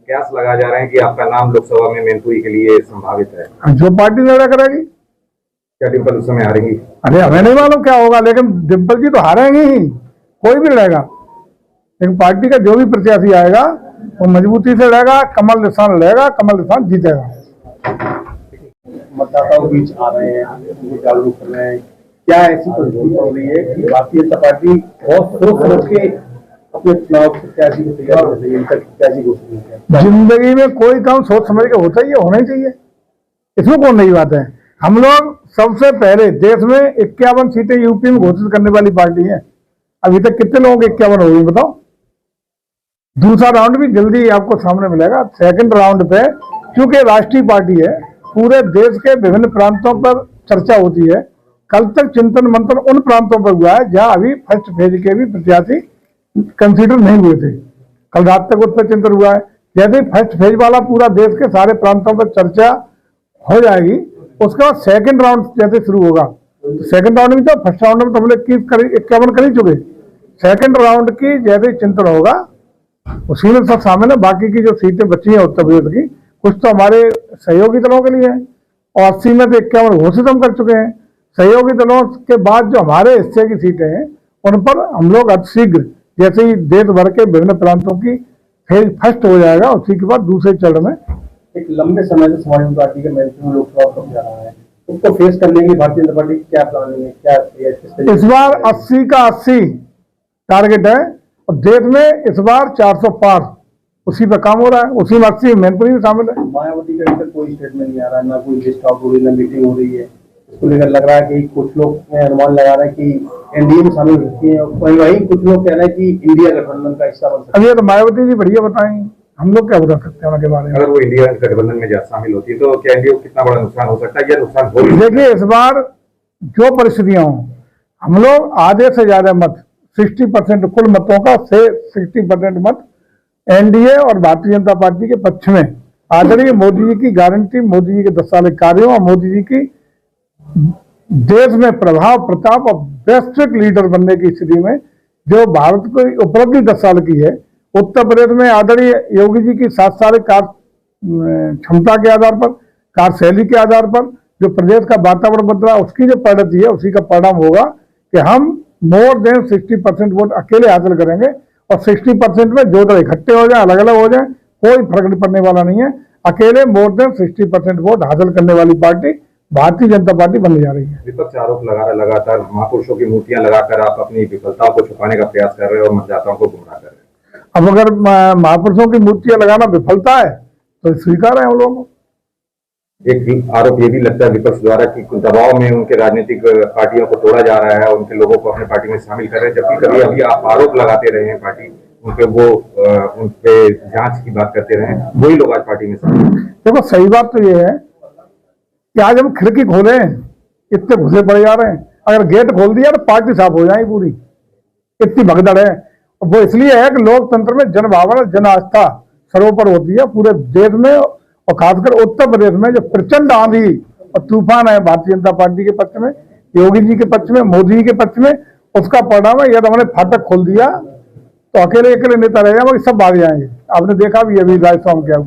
कयास लगाए जा रहे हैं कि आपका नाम लोकसभा में मैनपुरी के लिए संभावित है। जो पार्टी लड़ा करेगी। क्या डिम्पल उस समय हारेंगी? अरे हमें नहीं मालूम क्या होगा, लेकिन डिम्पल जी तो हारेंगे ही, कोई भी लड़ेगा। लेकिन पार्टी का जो भी प्रत्याशी आएगा वो मजबूती से लड़ेगा, कमल निशान लड़ेगा, कमल निशान जीतेगा। मतदाताओं के बीच आ रहे हैं, उनको जागरूक कर रहे हैं, क्या ऐसी परिस्थिति हो रही है कि भारतीय जनता पार्टी बहुत सोच समझ के अपने चुनाव प्रत्याशी को तैयार कर रही है, प्रत्याशी को? जिंदगी में कोई काम सोच समझ के होता ही है, होना ही चाहिए, इसमें कौन नई बात है। हम लोग सबसे पहले देश में 51 सीटें यूपी में घोषित करने वाली पार्टी है। अभी तक कितने लोगों के 51 हो गई बताओ। दूसरा राउंड भी जल्दी आपको सामने मिलेगा। सेकंड राउंड पे क्योंकि राष्ट्रीय पार्टी है, पूरे देश के विभिन्न प्रांतों पर चर्चा होती है। कल तक चिंतन मंथन उन प्रांतों पर हुआ है जहां अभी फर्स्ट फेज के भी प्रत्याशी कंसीडर नहीं हुए थे। कल रात तक उस पर चिंतन हुआ है। जैसे फर्स्ट फेज वाला पूरा देश के सारे प्रांतों पर चर्चा हो जाएगी, उसके बाद सेकंड राउंड जैसे शुरू होगा, तो सेकंड राउंड में तो फर्स्ट राउंड में तो हम लोग 51 कर ही चुके। सेकंड राउंड की जैसे चिंतन होगा उसी में सब शामिल है। बाकी की जो सीटें बची हैं उत्तर प्रदेश की, कुछ तो हमारे सहयोगी दलों के लिए है और 80 में से 51 घोषित हम कर चुके हैं। सहयोगी दलों के बाद जो हमारे हिस्से की सीटें हैं उन पर हम लोग अतिशीघ्र जैसे ही देश भर के विभिन्न प्रांतों की फेज फर्स्ट हो जाएगा, उसी के बाद दूसरे चरण में। एक लंबे समय से समाजवादी पार्टी के मैनिफेस्टो लोकसभा कब जा रहा है, उसको फेस करने की भारतीय जनता पार्टी क्या प्लानिंग है, क्या इस बार 80 का 80 टारगेट है और देश में इस बार 400 पार, उसी पर काम हो रहा है। उसी में 80 मैनपुरी भी शामिल है। मायावती का अभी तक कोई स्टेटमेंट नहीं आ रहा है, ना कोई लिस्ट आउट हो रही है, ना मीटिंग हो रही है। इसको लेकर लग रहा है कि कुछ लोग अनुमान लगा रहे हैं कि एनडीए में शामिल हो सकती है, वहीं कुछ लोग कह रहे हैं कि इंडिया गठबंधन का हिस्सा बन सकती है। अब ये तो मायावती जी बढ़िया बताएंगे, हम लोग क्या बता सकते हैं उनके बारे में। अगर वो इंडिया गठबंधन में शामिल होती है तो क्या इंडिया को कितना बड़ा नुकसान हो सकता है या नुकसान हो? देखिए इस बार जो परिस्थितियां हों, हम लोग आधे से ज्यादा मत 60% कुल मतों का से 60% मत एनडीए और भारतीय जनता पार्टी के पक्ष में। आदरणीय मोदी जी की गारंटी, मोदी जी के 10 साल के कार्यों और मोदी जी की देश में प्रभाव प्रताप और वैश्विक लीडर बनने की स्थिति में जो भारत को उपलब्धि 10 साल की है। उत्तर प्रदेश में आदरणीय योगी जी की 7 साल कार्य क्षमता के आधार पर, कार्यशैली के आधार पर जो प्रदेश का वातावरण बदला, उसकी जो परिणति है उसी का परिणाम होगा कि हम मोर देन 60% वोट अकेले हासिल करेंगे और 60% में जो दल इकट्ठे हो जाए, अलग अलग हो जाए, कोई फर्क नहीं पड़ने वाला नहीं है। अकेले मोर देन 60% वोट हासिल करने वाली पार्टी भारतीय जनता पार्टी बनने जा रही है। विपक्ष आरोप लगा रहा है लगातार महापुरुषों की मूर्तियां लगाकर आप अपनी विफलताओं को छुपाने का प्रयास कर रहे हैं और मतदाताओं को गुमराह कर रहे हैं। अब अगर महापुरुषों की मूर्तियां लगाना विफलता है तो स्वीकार है हम लोगों को। एक आरोप ये भी लगता है विपक्ष द्वारा कि दबाव में उनके राजनीतिक पार्टियों को तोड़ा जा रहा है, उनके लोगों को अपने पार्टी में शामिल कर रहे हैं, जबकि कभी अभी आप आरोप लगाते रहे हैं पार्टी उनपे, वो उनपे जांच की बात करते रहे, वही लोग आज पार्टी में शामिल। देखो सही बात तो ये है कि आज हम खिड़की खोले इतने घुसे पड़े जा रहे हैं, अगर गेट खोल दिया तो पार्टी साफ हो जाएगी पूरी, इतनी भगदड़ है। वो इसलिए है कि लोकतंत्र में जन भावना, जन आस्था सर्वोपरि होती है। पूरे देश में और खासकर उत्तर प्रदेश में जो प्रचंड आंधी और तूफान है भारतीय जनता पार्टी के पक्ष में, योगी जी के पक्ष में, मोदी जी के पक्ष में, उसका परिणाम है। यदि हमने फाटक खोल दिया तो अकेले अकेले नेता रह जाएंगे, सब भाग जाएंगे। आपने देखा भी अभी राजस्थान क्या हुआ।